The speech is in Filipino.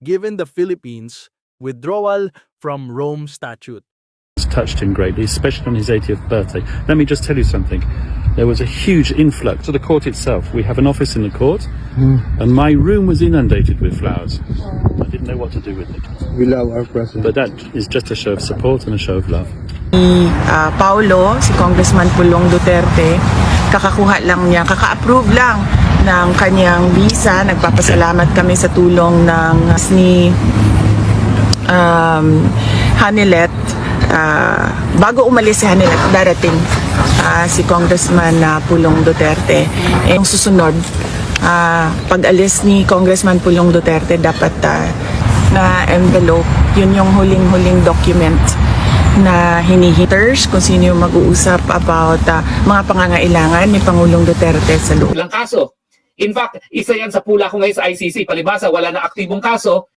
given the Philippines' withdrawal from Rome Statute. Touched him greatly, especially on his 80th birthday. Let me just tell you something. There was a huge influx to the court itself. We have an office in the court, and my room was inundated with flowers. I didn't know what to do with it. We love our president. But that is just a show of support and a show of love. Ni Paulo, si Congressman Pulong Duterte, kaka-approve lang ng kanyang visa. Nagpapasalamat kami sa tulong ng ni Hanilet. Bago umalis si Hanilet, darating si Congressman Pulong Duterte. Yung susunod, pag alis ni Congressman Pulong Duterte, dapat na envelope, yun yung huling-huling document na hinihiters kung sino yung mag-uusap about mga pangangailangan ni Pangulong Duterte sa loob. Walang kaso. In fact, isa yan sa pula ko ngayon sa ICC. Palibasa, wala na aktibong kaso.